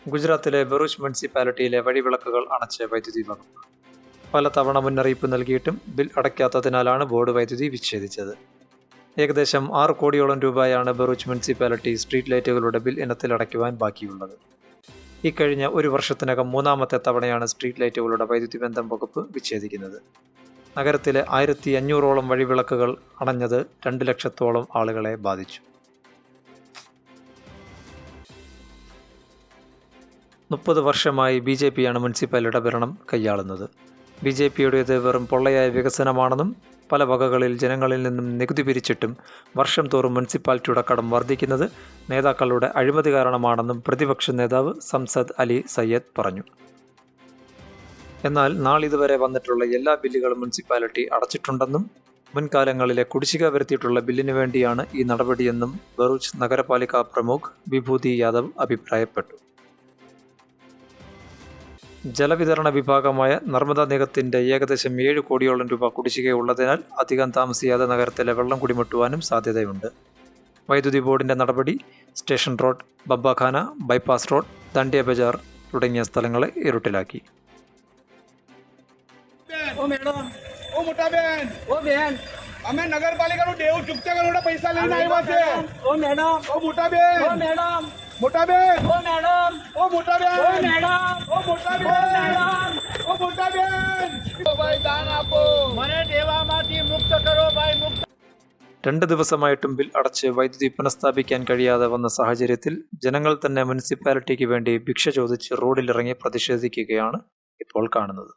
ഗുജറാത്തിലെ ബറൂച്ച് മുനിസിപ്പാലിറ്റിയിലെ വഴിവിളക്കുകൾ അണച്ച് വൈദ്യുതി വകുപ്പ്. പലതവണ മുന്നറിയിപ്പ് നൽകിയിട്ടും ബിൽ അടയ്ക്കാത്തതിനാലാണ് ബോർഡ് വൈദ്യുതി വിച്ഛേദിച്ചത്. ഏകദേശം 6 കോടിയോളം രൂപയാണ് ബറൂച്ച് മുനിസിപ്പാലിറ്റി സ്ട്രീറ്റ് ലൈറ്റുകളുടെ ബിൽ ഇനത്തിൽ അടയ്ക്കുവാൻ ബാക്കിയുള്ളത്. ഇക്കഴിഞ്ഞ ഒരു വർഷത്തിനകം 3ാമത്തെ തവണയാണ് സ്ട്രീറ്റ് ലൈറ്റുകളുടെ വൈദ്യുതി ബന്ധം വകുപ്പ് വിച്ഛേദിക്കുന്നത്. നഗരത്തിലെ 1500ഓളം വഴിവിളക്കുകൾ അണഞ്ഞത് 2 ലക്ഷത്തോളം ആളുകളെ ബാധിച്ചു. 30 വർഷമായി BJPയാണ് മുനിസിപ്പാലിറ്റിയുടെ ഭരണം കൈയാളുന്നത്. BJPയുടേത് വെറും പൊള്ളയായ വികസനമാണെന്നും പല വകകളിൽ ജനങ്ങളിൽ നിന്നും നികുതി പിരിച്ചിട്ടും വർഷം തോറും മുനിസിപ്പാലിറ്റിയുടെ കടം വർദ്ധിക്കുന്നത് നേതാക്കളുടെ അഴിമതി കാരണമാണെന്നും പ്രതിപക്ഷ നേതാവ് സംസദ് അലി സയ്യദ് പറഞ്ഞു. എന്നാൽ നാളിതുവരെ വന്നിട്ടുള്ള എല്ലാ ബില്ലുകളും മുനിസിപ്പാലിറ്റി അടച്ചിട്ടുണ്ടെന്നും മുൻകാലങ്ങളിലെ കുടിശ്ശിക വരുത്തിയിട്ടുള്ള ബില്ലിനു വേണ്ടിയാണ് ഈ നടപടിയെന്നും ബറൂച്ച് നഗരപാലിക പ്രമുഖ് വിഭൂതി യാദവ് അഭിപ്രായപ്പെട്ടു. ജലവിതരണ വിഭാഗമായ നർമ്മദ നിഗത്തിന്റെ ഏകദേശം 7 കോടിയോളം രൂപ കുടിശ്ശികയുള്ളതിനാൽ അധികം താമസിയാതെ നഗരത്തിലെ വെള്ളം കുടിമുട്ടുവാനും സാധ്യതയുണ്ട്. വൈദ്യുതി ബോർഡിന്റെ നടപടി station road, ബബ്ബാഖാന, bypass road, ദണ്ഡിയ bazaar തുടങ്ങിയ സ്ഥലങ്ങളെ ഇരുട്ടിലാക്കി. અમે નગરપાલિકાનું દેવું ચૂકતા કરોડ પૈસા લઈને આવ્યા છે. ઓ મેડમ, ઓ મોટા બેન, ઓ મેડમ, મોટા બેન, ઓ મેડમ, ઓ મોટા બેન, ઓ મેડમ, ઓ મોટા બેન, ઓ મોટા બેન, ઓ ભાઈ દાન આપો, મને દેવામાંથી મુક્ત કરો ભાઈ, મુક્ત. 2 ദിവസമായിട്ടും ബിൽ അടച്ച് വൈദ്യുതി പുനഃസ്ഥാപിക്കാൻ കഴിയാതെ വന്ന സാഹചര്യത്തിൽ ജനങ്ങൾ തന്നെ മുനിസിപ്പാലിറ്റിക്ക് വേണ്ടി ഭിക്ഷ ചോദിച്ച് റോഡിലിറങ്ങി പ്രതിഷേധിക്കുകയാണ് ഇപ്പോൾ കാണുന്നത്.